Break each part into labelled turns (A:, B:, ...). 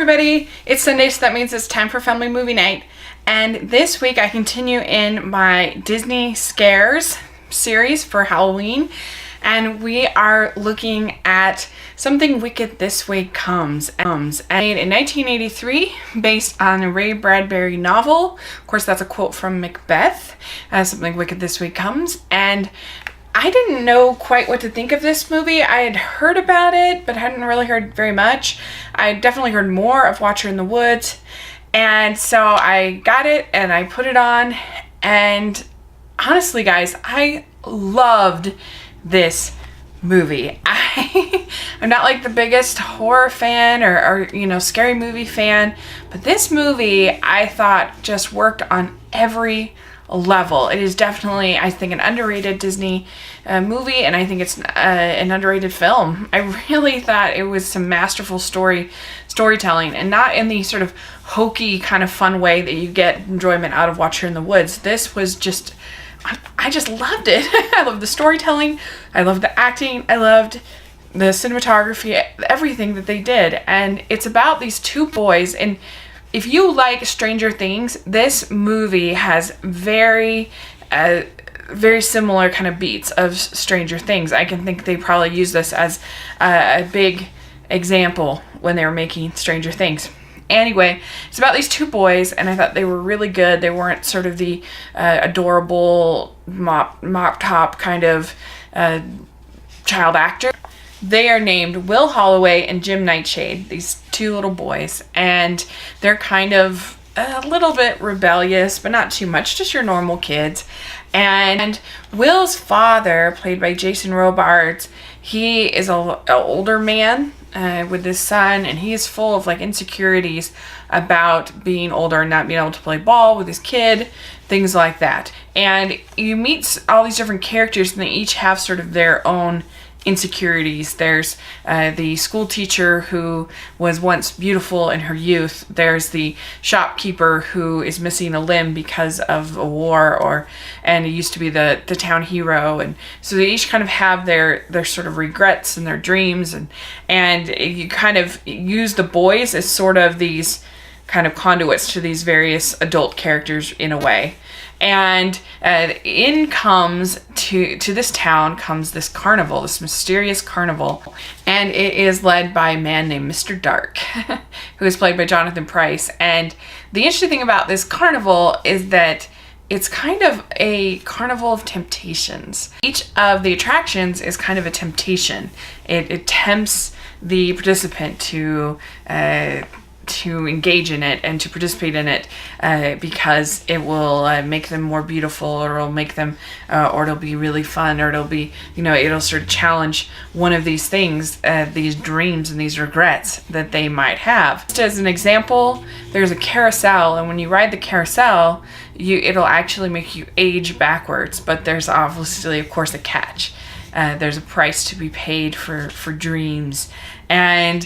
A: everybody, it's Sunday, so that means it's time for family movie night. And this week I continue in my Disney Scares series for Halloween. And we are looking at Something Wicked This Way Comes. Made in 1983, based on a Ray Bradbury novel. Of course, that's a quote from Macbeth. Something Wicked This Way Comes. And I didn't know quite what to think of this movie. I had heard about it, but hadn't really heard very much. I definitely heard more of Watcher in the Woods. And so I got it and I put it on. And honestly, guys, I loved this movie. I'm not like the biggest horror fan or scary movie fan, but this movie I thought just worked on every level. It is definitely, I think, an underrated Disney movie, and I think it's an underrated film. I really thought it was some masterful storytelling, and not in the sort of hokey kind of fun way that you get enjoyment out of Watcher in the Woods. This was just, I just loved it. I loved the storytelling. I loved the acting. I loved the cinematography, everything that they did. And it's about these two boys, and if you like Stranger Things, this movie has very similar kind of beats of Stranger Things. I can think they probably used this as a big example when they were making Stranger Things. Anyway, it's about these two boys, and I thought they were really good. They weren't sort of the adorable mop top kind of child actor. They are named Will Holloway and Jim Nightshade, these two little boys, and they're kind of a little bit rebellious, but not too much, just your normal kids. And Will's father, played by Jason Robards, he is an older man with his son, and he is full of like insecurities about being older and not being able to play ball with his kid, things like that. And you meet all these different characters, and they each have sort of their own insecurities. There's the school teacher who was once beautiful in her youth. There's the shopkeeper who is missing a limb because of a war, and he used to be the town hero. And so they each kind of have their sort of regrets and their dreams, and you kind of use the boys as sort of these kind of conduits to these various adult characters in a way. And in comes to this town comes this carnival, this mysterious carnival, and it is led by a man named Mr. Dark, who is played by Jonathan Pryce. And the interesting thing about this carnival is that it's kind of a carnival of temptations. Each of the attractions is kind of a temptation. It tempts the participant to engage in it and to participate in it because it will make them more beautiful, or it'll make them or it'll be really fun, or it'll be it'll sort of challenge one of these things, these dreams and these regrets that they might have. Just as an example, there's a carousel, and when you ride the carousel, it'll actually make you age backwards, but there's obviously, of course, a catch. There's a price to be paid for dreams. And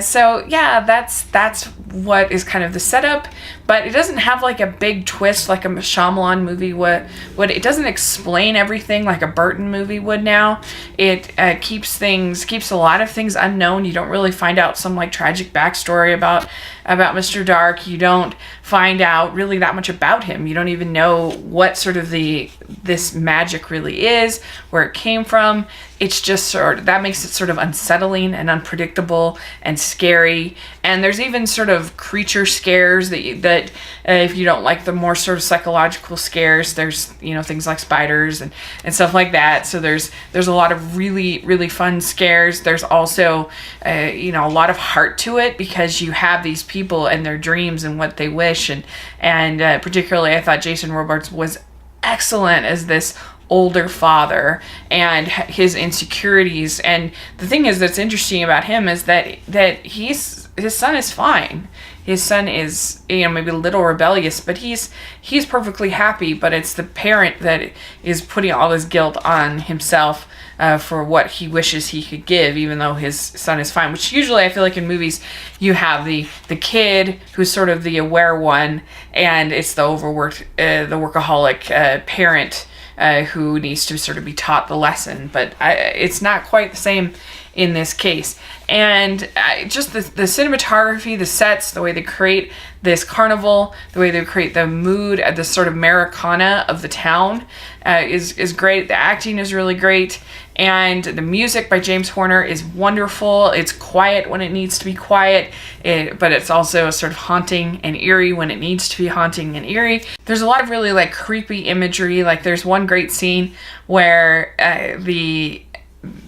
A: so yeah, that's what is kind of the setup, but it doesn't have like a big twist like a Shyamalan movie would. It doesn't explain everything like a Burton movie would now. It keeps a lot of things unknown. You don't really find out some like tragic backstory about Mr. Dark. You don't find out really that much about him. You don't even know what sort of this magic really is, where it came from. It's just that makes it sort of unsettling and unpredictable and scary. And there's even sort of creature scares that if you don't like the more sort of psychological scares, there's things like spiders and stuff like that. So there's a lot of really, really fun scares. There's also a lot of heart to it, because you have these people and their dreams and what they wish, and particularly I thought Jason Robards was excellent as this older father and his insecurities. And the thing is that's interesting about him is that his son is fine. His son is maybe a little rebellious, but he's perfectly happy. But it's the parent that is putting all this guilt on himself for what he wishes he could give, even though his son is fine. Which usually I feel like in movies you have the kid who's sort of the aware one, and it's the overworked, the workaholic parent who needs to sort of be taught the lesson. But it's not quite the same in this case. And just the cinematography, the sets, the way they create this carnival, the way they create the mood, the sort of Americana of the town is great. The acting is really great. And the music by James Horner is wonderful. It's quiet when it needs to be quiet, but it's also sort of haunting and eerie when it needs to be haunting and eerie. There's a lot of really like creepy imagery. Like there's one great scene where the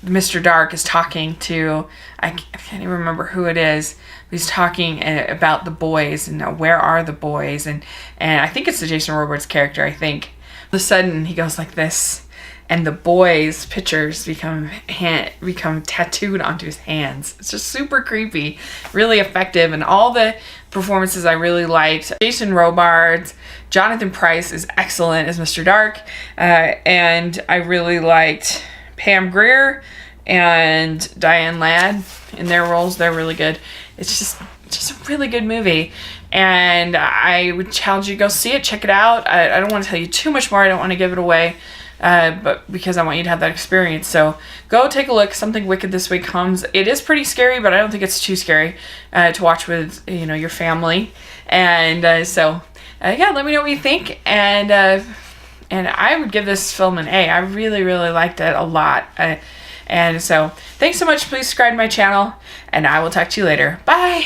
A: Mr. Dark is talking to, I can't even remember who it is. He's talking about the boys and where are the boys, and I think it's the Jason Robards character. I think all of a sudden he goes like this, and the boys' pictures become tattooed onto his hands. It's just super creepy, really effective, and all the performances I really liked. Jason Robards, Jonathan Pryce is excellent as Mr. Dark, and I really liked Pam Grier and Diane Ladd in their roles. They're really good. It's just a really good movie, and I would challenge you to go see it, check it out. I don't want to tell you too much more. I don't want to give it away, but because I want you to have that experience. So go take a look. Something Wicked This Week comes. It is pretty scary, but I don't think it's too scary to watch with your family. And yeah, let me know what you think. And I would give this film an A. I really, really liked it a lot. And so thanks so much. Please subscribe to my channel, and I will talk to you later. Bye.